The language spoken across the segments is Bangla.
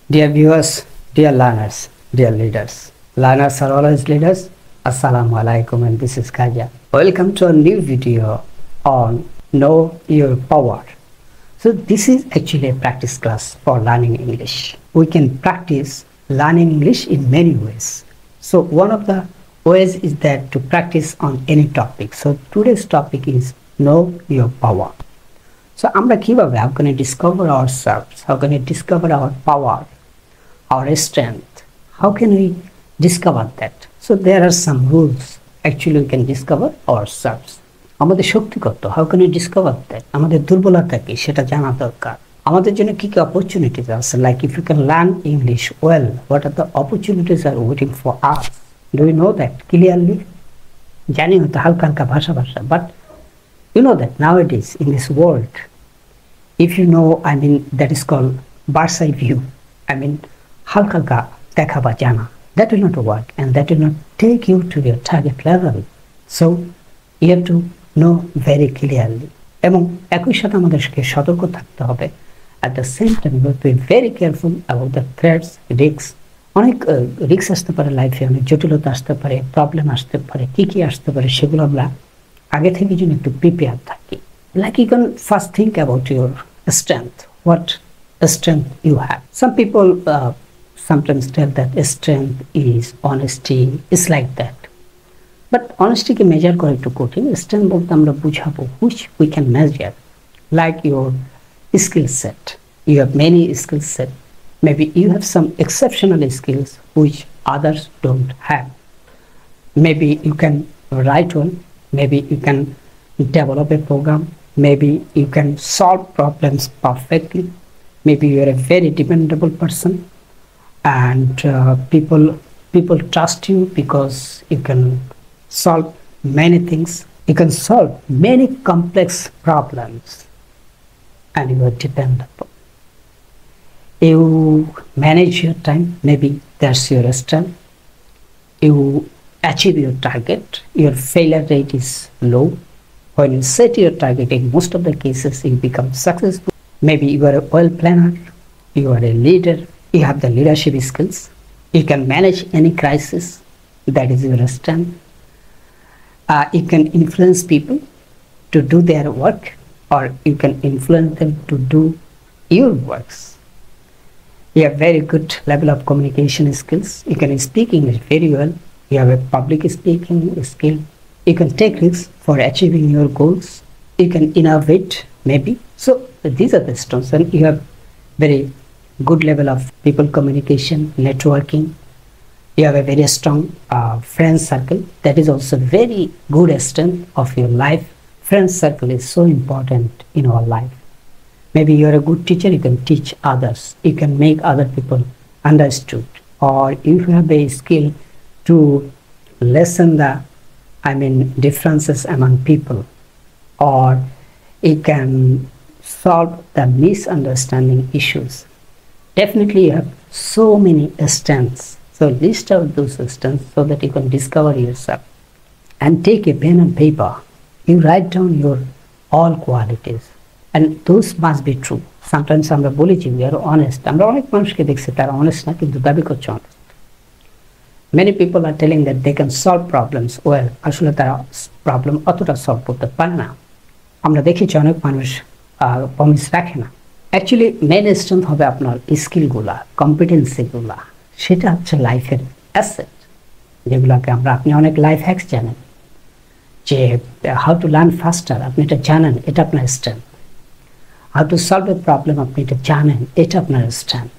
Dear viewers, dear learners, dear leaders. Learners are always leaders. Assalamu alaikum, and this is Kaja. Welcome to a new video on Know Your Power. So this is actually a practice class for learning English. We can practice learning English in many ways. So one of the ways is that to practice on any topic. So today's topic is Know Your Power. So how can we discover ourselves? How can we discover our power, our strength? How can we discover that? So there are some rules. Actually, we can discover ourselves. আমাদের শক্তি কত? How can we discover that? আমাদের দুর্বলতা কি সেটা জানা দরকার। আমাদের জন্য কি কি opportunities আছে? Like if you can learn English well, what are the opportunities are waiting for us? Do we know that clearly? জানি হয়তো হালকা হালকা ভাষা, but you know that nowadays in this world, if you know, that is called bird's eye view. Halka halka dekha ba jana. That will not work, and that will not take you to your target level. So you have to know very clearly. এবং একই সাথে আমাদেরকে সতর্ক থাকতে হবে। At the same time, you have to be very careful about the threats, risks. অনেক রিস্ক আসতে পারে লাইফে, অনেক জটিলতা আসতে পারে, প্রবলেম আসতে পারে, কি আসতে পারে সেগুলো আমরা আগে থেকে যদি একটু প্রিপেয়ার থাকি। Like you can first think about your strength. What strength you have. Some people sometimes tell that strength is honesty. It's like that. But honesty can measure kora ekটু কঠিন। Strength বলতে আমরা বুঝাবো which we can measure. Like your skill set. You have many skill set. Maybe you have some exceptional skills which others don't have. Maybe you can write well. Maybe you can develop a program. Maybe you can solve problems perfectly. Maybe you are a very dependable person, and people trust you because you can solve many things. You can solve many complex problems, and you are dependable. You manage your time. Maybe that's your strength. You achieve your target. Your failure rate is low. When you set your target, in most of the cases you become successful. Maybe you are a well planner, you are a leader, you have the leadership skills, you can manage any crisis, that is your strength. You can influence people to do their work, or you can influence them to do your works. You have very good level of communication skills. You can speak English very well. You have a public speaking skill. You can take risks for achieving your goals. You can innovate, maybe. So these are the strengths, and you have very good level of people communication, networking. You have a very strong friend circle. That is also very good strength of your life. Friend circle is so important in our life. Maybe you are a good teacher. You can teach others. You can make other people understood. Or if you have a skill to lessen the differences among people, or you can solve the misunderstanding issues. Definitely you have so many strengths. So list out those strengths so that you can discover yourself. And take a pen and paper. You write down your all qualities. And those must be true. Sometimes আমরা বলি যে we are honest. আমরা অনেক মানুষকে দেখছি তারা honest না, কিন্তু দাবি করছে honest. Many people are telling that they can solve problems well. আসলে তারা প্রবলেম অতটা সলভ করতে পারে না। আমরা দেখেছি অনেক মানুষ প্রমিস রাখে না। অ্যাকচুয়ালি মেইন স্ট্রেংথ হবে আপনার স্কিলগুলা, কম্পিটেন্সিগুলা। সেটা হচ্ছে লাইফের অ্যাসেট, যেগুলোকে আপনি অনেক লাইফ হ্যাকস জানেন, যে হাউ টু লার্ন ফাস্টার, আপনি এটা জানেন, এটা আপনার strength. How to solve a problem, আপনি এটা জানেন, এটা আপনার strength.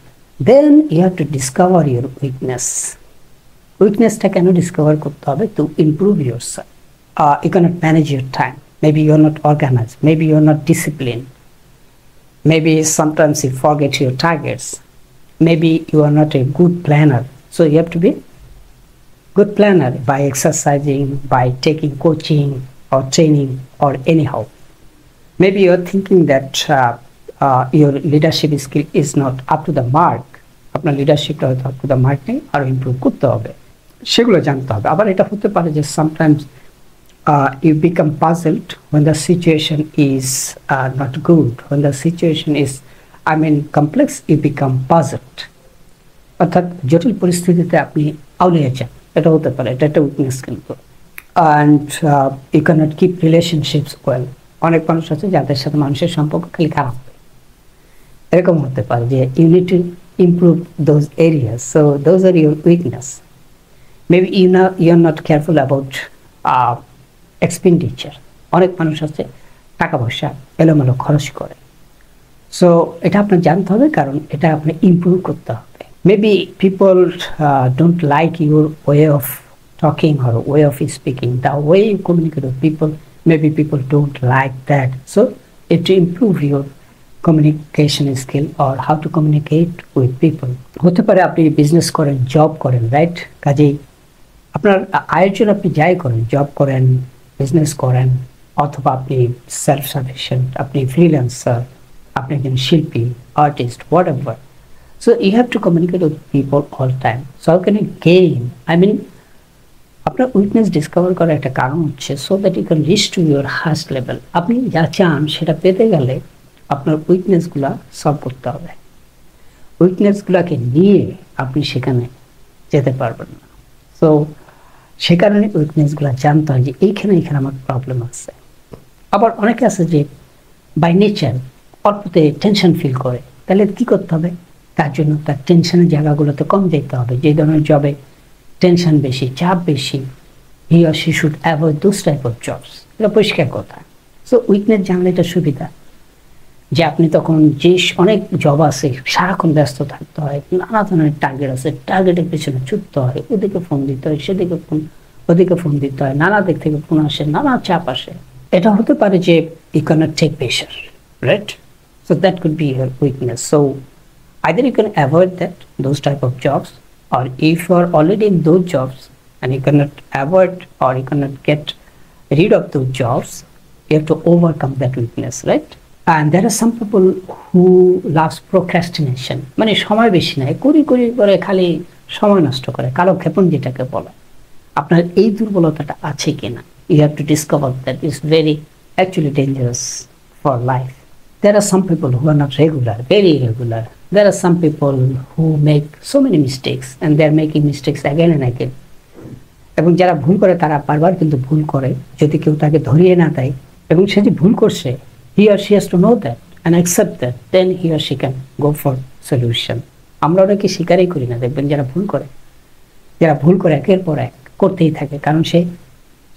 Then you have to discover your weakness. উইকনেসটা কেন ডিসকভার করতে হবে? To improve yourself. You cannot manage your time. Maybe you are not organized. Maybe you are not disciplined. Maybe sometimes you forget your targets. Maybe you are not a good planner. So you have to be good planner by exercising, by taking coaching or training or anyhow. Maybe you are thinking that your leadership skill is not up to the mark. আপনার লিডারশিপটা হয়তো up to the mark নেই, আরো ইমপ্রুভ করতে হবে, সেগুলো জানতে হবে। আবার এটা হতে পারে যে sometimes you become puzzled when the situation is not good. When the situation is complex, you become puzzled. অর্থাৎ জটিল পরিস্থিতিতে আপনি আউলিয়ে যান, এটা হতে পারে, এটা একটা উইকনেস কিন্তু। And you can't keep relationships well. অনেক মানুষ আছে যাদের সাথে মানুষের সম্পর্ক খালি খারাপ হয়, এরকম হতে পারে যে you need to improve those areas, so those are your weakness. Maybe you are not careful about expenditure. অনেক মানুষ আছে টাকা পয়সা এলোমেলো খরচ করে, সো এটা আপনার জানতে হবে, কারণ এটা আপনি ইমপ্রুভ করতে হবে। Maybe people don't like your way of talking or way of speaking, the way you communicate with people, maybe people don't like that. So if to improve your communication skill or how to communicate with people, হতে পারে আপনি বিজনেস করেন, জব করেন, রাইট? কাজেই আপনার আয়ের জন্য আপনি যাই করেন, জব করেন, বিজনেস করেন, অথবা আপনি সেলফ সাফিসিয়েন্ট, আপনি ফ্রিল্যান্সার, আপনি একজন শিল্পী, artist, whatever. So you have to communicate with people all time. So how can you gain, I mean আপনার উইকনেস ডিসকভার করার একটা কারণ হচ্ছে so that you can reach to your highest level. আপনি যা চান সেটা পেতে গেলে আপনার উইকনেসগুলো সলভ করতে হবে। উইকনেসগুলোকে নিয়ে আপনি সেখানে যেতে পারবেন না। সো সে কারণে উইকনেসগুলো জানতে হয় যে এইখানে আমার প্রবলেম আছে। আবার অনেকে আছে যে বাই নেচার অল্পতে টেনশন ফিল করে, তাহলে কী করতে হবে? তার জন্য তার টেনশনের জায়গাগুলোতে কম যেতে হবে। যে ধরনের জবে টেনশন বেশি, চাপ বেশি, he or she should avoid those type of jobs. এটা পরিষ্কার কথা। সো উইকনেস জানলে এটা সুবিধা যে আপনি তখন যে অনেক জব আছে সারাক্ষণ ব্যস্ত থাকতে হয়, নানা ধরনের টার্গেট আছে, টার্গেটের পেছনে ছুটতে হয়, ওদিকে ফোন দিতে হয়, সেদিকে ফোন, ওদিকে ফোন দিতে হয়, নানা দিক থেকে ফোন আসে, নানা চাপ আসে। এটা হতে পারে যে you can't take pressure, right? So that could be your weakness. So either you can avoid those type of jobs, or if you are already in those jobs and you cannot avoid or you cannot get rid of those jobs, you have to overcome that weakness, right? And there are some people who loves procrastination, মানে সময় বেশি নাই, করি করে খালি সময় নষ্ট করে, কালক্ষেপণ যেটাকে বলে। আপনার এই দুর্বলতাটা আছে কিনা, you have to discover that is very actually dangerous for life. There are some people who are not regular, very irregular. There are some people who make so many mistakes and they are making mistakes again and again. এবং যারা ভুল করে তারা বারবার কিন্তু ভুল করে, যদি কেউ তাকে ধরিয়ে না দেয় এবং সে যে ভুল করছে, he or she has to know that and accept that, then he or she can go for solution. আমরা অনেকে স্বীকারই করি না। দেখবেন যারা ভুল করে একের পর এক করতেই থাকে, কারণ সে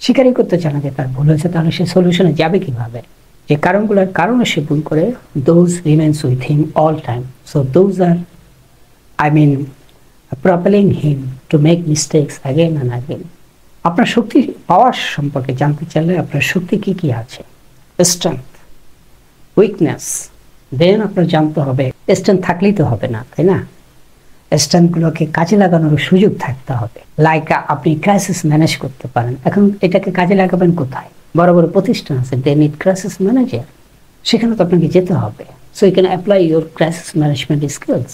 স্বীকারই করতে চায় না যে তার ভুল হয়েছে। তাহলে সে সলিউশনে যাবে কিভাবে? যে কারণগুলোর কারণে সে ভুল করে, those remains with him all time. So those are, I mean, propelling him to make mistakes again and again. আপনার শক্তি পাওয়ার সম্পর্কে জানতে চাইলে আপনার শক্তি কি আছে, স্ট্রেংথ, উইকনেস, দেন আপনার জানতে হবে। স্ট্রেংথ থাকলেই তো হবে না, তাই না? স্ট্রেংথগুলোকে কাজে লাগানোর সুযোগ থাকতে হবে। লাইক আপনি ক্রাইসিস ম্যানেজ করতে পারেন, এখন এটাকে কাজে লাগাবেন কোথায়? বড় বড় প্রতিষ্ঠান আছে, দে নিড ক্রাইসিস ম্যানেজার, সেখানে তো আপনাকে যেতে হবে। So you can apply your crisis management skills,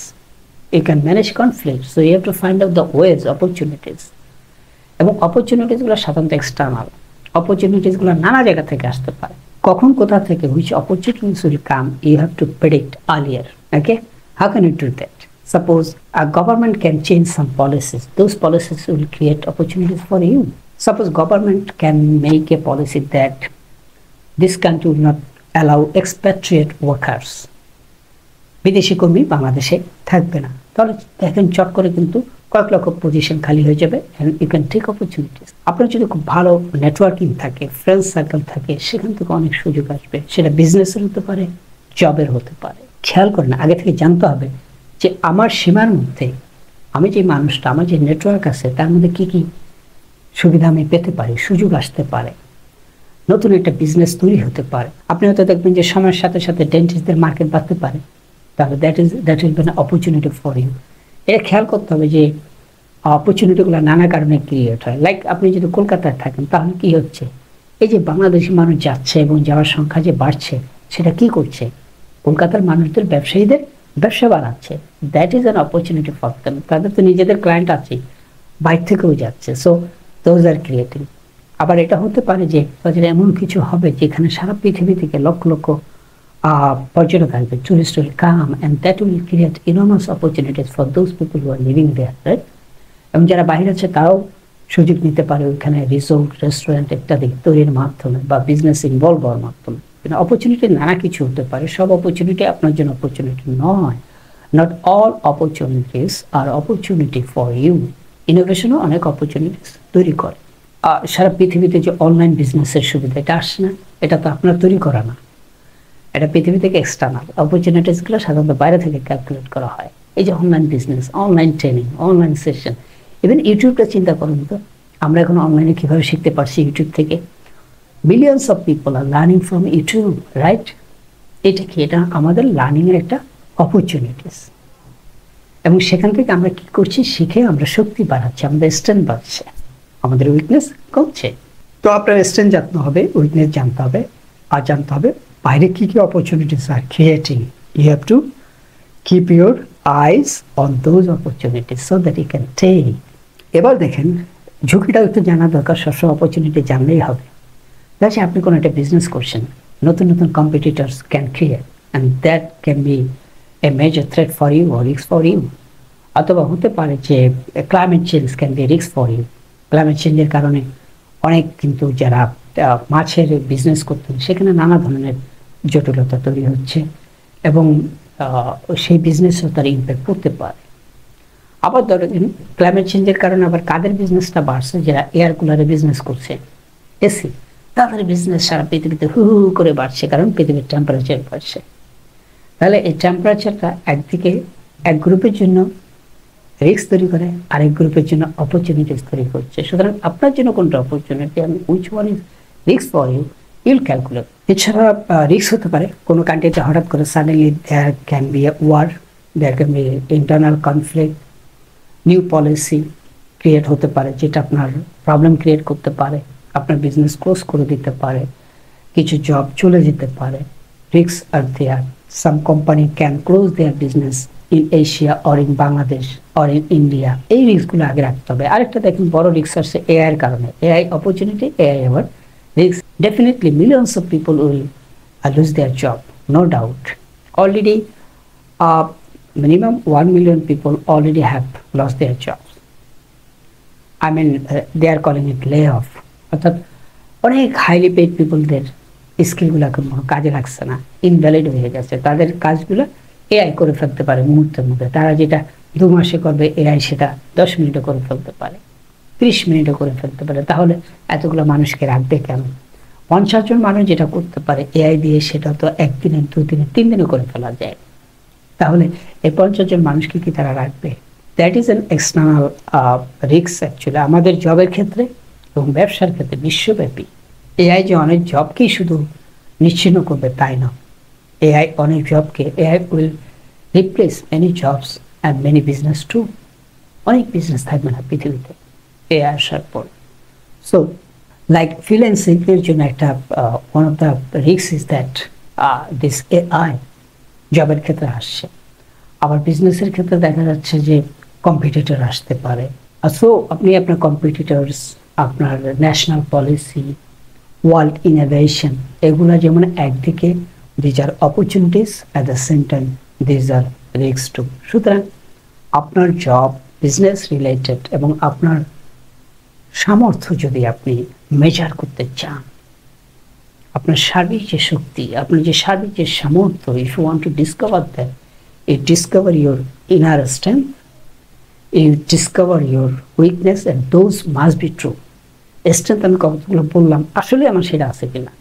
you can manage conflict, so you have to find out the ways, opportunities. এবং অপরচুনিটিসগুলো সাধারণত এক্সটার্নাল, অপরচুনিটিসগুলো নানা জায়গা থেকে আসতে পারে। কখন কোথা থেকে which opportunities will come, you have to predict earlier. Okay, how can you do that? Suppose a government can change some policies, those policies will create opportunities for you. Suppose government can make a policy that this country will not allow expatriate workers, বিদেশি কর্মী বাংলাদেশে থাকবে না, তাহলে দেখেন চট করে কিন্তু কয়েক লক্ষ পজিশন খালি হয়ে যাবে and you can take opportunities. আপনার যদি খুব ভালো নেটওয়ার্কিং থাকে, ফ্রেন্ড সার্কেল থাকে, সেখান থেকে অনেক সুযোগ আসবে। সেটা বিজনেসের হতে পারে, জবের হতে পারে। খেয়াল করেন, আগে থেকে জানতে হবে যে আমার সীমার মধ্যে আমি যে মানুষটা, আমার যে নেটওয়ার্ক আছে, তার মধ্যে কি সুবিধা আমি পেতে পারি, সুযোগ আসতে পারে, নতুন একটা বিজনেস তৈরি হতে পারে। আপনি হয়তো দেখবেন যে সময়ের সাথে সাথে ডেন্টিস্টদের মার্কেট বাড়তে পারে, তাহলে that will be an opportunity for you. এটা খেয়াল করতে হবে যে অপরচুনিটিগুলো নানা কারণে ক্রিয়েট হয়। লাইক আপনি যদি কলকাতায় থাকেন, তাহলে কি হচ্ছে, এই যে বাংলাদেশি মানুষ যাচ্ছে এবং যাওয়ার সংখ্যা যে বাড়ছে, সেটা কি করছে? কলকাতার মানুষদের, ব্যবসায়ীদের ব্যবসা বাড়াচ্ছে। That is an opportunity for them. তাদের তো নিজেদের ক্লায়েন্ট আছে, বাইরে থেকেও যাচ্ছে। So those R creating. আবার এটা হতে পারে যে তাদের এমন কিছু হবে যেখানে সারা পৃথিবী থেকে লক্ষ লক্ষ পর্যটক আসবে, tourists will come and that will create enormous opportunities for those people who are living there, right? এবং যারা বাইরে আছে তারাও সুযোগ নিতে পারে ওইখানে রিসোর্ট, রেস্টুরেন্ট ইত্যাদি তৈরির মাধ্যমে বা বিজনেস ইনভলভ হওয়ার মাধ্যমে। কিন্তু অপরচুনিটি নানা কিছু হতে পারে, সব অপরচুনিটি আপনার জন্য অপরচুনিটি নয়। Not all opportunities are opportunity for you. ইনোভেশনও অনেক অপরচুনিটিস তৈরি করে। সারা পৃথিবীতে যে অনলাইন বিজনেসের সুবিধা এটা আসছে না, এটা তো আপনার তৈরি করা না, এটা পৃথিবী থেকে এক্সটার্নাল। অপরচুনিটিসগুলো সাধারণত বাইরে থেকে ক্যালকুলেট করা হয়। এই যে online business, online training, online session, even ইউটিউবটা চিন্তা করুন তো, আমরা এখন অনলাইনে কীভাবে শিখতে পারছি ইউটিউব থেকে। Millions of people are learning from YouTube, right? এটা কি? এটা আমাদের লার্নিংয়ের একটা অপরচুনিটিস। এবং সেখান থেকে আমরা কি করছি, শিখে আমরা শক্তি বাড়াচ্ছি, আমাদের স্ট্রেংথ বাড়ছে, আমাদের উইকনেস কমছে। তো আপনার স্ট্রেংথ জানতে হবে, উইকনেস জানতে হবে, আর জানতে হবে বাইরে কি কি opportunities are creating. You have to keep your eyes on those opportunities so that you can take. এবার দেখেন, ঝুঁকিটাও একটু জানা দরকার, সবসময় অপরচুনিটি জানলেই হবে। দেখেন আপনি কোনো একটা বিজনেস করছেন, নতুন নতুন competitors can create and that can be a major threat for you or risk for you. অথবা হতে পারে যে climate change can be risk for you. Climate চেঞ্জের কারণে অনেক কিন্তু যারা মাছের বিজনেস করতেন সেখানে নানা ধরনের জটিলতা তৈরি হচ্ছে এবং সেই বিজনেসও তার ইম্প্যাক্ট করতে পারে। আবার ধরেন ক্লাইমেট চেঞ্জের কারণে আবার কাদের বিজনেসটা বাড়ছে, যারা এয়ার কুলারে বিজনেস করছে, এসি, তাদের বিজনেস সারা পৃথিবীতে হু হু করে বাড়ছে, কারণ পৃথিবীর টেম্পারেচার বাড়ছে। তাহলে এই টেম্পারেচারটা একদিকে এক গ্রুপের জন্য রিস্ক তৈরি করে, আরেক গ্রুপের জন্য অপরচুনিটিস তৈরি করছে। সুতরাং আপনার জন্য কোনটা অপরচুনিটি, আমি which one is risk for you, you'll calculate. এছাড়া রিস্ক হতে পারে কোনো কান্ট্রিতে হঠাৎ করে suddenly there can be a war, there can be internal conflict, new policy create হতে পারে যেটা আপনার প্রবলেম ক্রিয়েট করতে পারে, আপনার বিজনেস ক্লোজ করে দিতে পারে, কিছু জব চলে যেতে পারে। Risk are there, some company can close their business in Asia or in Bangladesh or in India. এই রিস্কগুলো আগে রাখতে হবে। আরেকটা দেখেন বড় রিস্ক আসছে এআই এর কারণে। এআই অপরচুনিটি, এআই আবার risk. Definitely millions of people will lose their job, no doubt. Already minimum 1 million people already have lost their jobs. I mean, they are calling it layoff. অর্থাৎ অনেক হাইলি পেইড পিপলদের স্কিলগুলো কোনো কাজে লাগছে না, ইনভ্যালিড হয়ে গেছে। তাদের কাজগুলো এআই করে ফেলতে পারে মুহূর্তের মধ্যে। তারা যেটা 2 মাসে করবে, এআই সেটা 10 মিনিটে করে ফেলতে পারে, 30 মিনিটে করে ফেলতে পারে। তাহলে এতগুলো মানুষকে রাখবে কেন? 50 জন মানুষ যেটা করতে পারে এআই দিয়ে, সেটা তো 1 দিনে, 2 দিনে, 3 দিনে করে ফেলা যায়। তাহলে এই 50 জন মানুষকে কি তারা রাখবে? That is an external risk actually আমাদের জবের ক্ষেত্রে এবং ব্যবসার ক্ষেত্রে বিশ্বব্যাপী। এআই যে অনেক জবকেই শুধু নিশ্চিহ্ন করবে তাই না, এআই অনেক জবকে, AI will replace many jobs and many business too. অনেক বিজনেস থাকবে না পৃথিবীতে এআই আসার পর। সো লাইক ফ্রিল্যান্সিংয়ের জন্য একটা one of the risk is that this AI জবের ক্ষেত্রে আসছে। আবার বিজনেসের ক্ষেত্রে দেখা যাচ্ছে যে কম্পিটিটর আসতে পারে। সো আপনি আপনার কম্পিটিটরস, আপনার ন্যাশনাল পলিসি, ওয়ার্ল্ড ইনোভেশন, এগুলো যেমন একদিকে these are opportunities, at the same time these are risk two. সুতরাং আপনার জব, বিজনেস রিলেটেড এবং আপনার সামর্থ্য যদি আপনি মেজার করতে চান, আপনার সার্বিক যে শক্তি, আপনার যে সার্বিক যে সামর্থ্য, if you want to discover that, you discover your inner strength, you discover your weakness, and those must be true. Strength আমি কতগুলো বললাম, আসলে আমার সেটা আছে কিনা,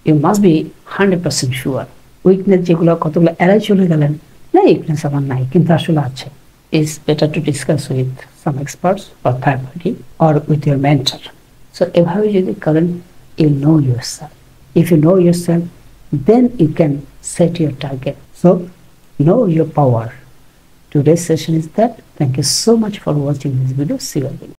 you must be 100% sure. Weakness যেগুলো কতগুলো এড়াই চলে গেলেন, না উইকনেস আমার নাই কিন্তু আসলে আছে, is better to discuss with some experts or third party or with your mentor. So এভাবে যদি করেন, you know yourself. If you know yourself, then you can set your target. So know your power. Today's session is that. Thank you so much for watching this video. See you again.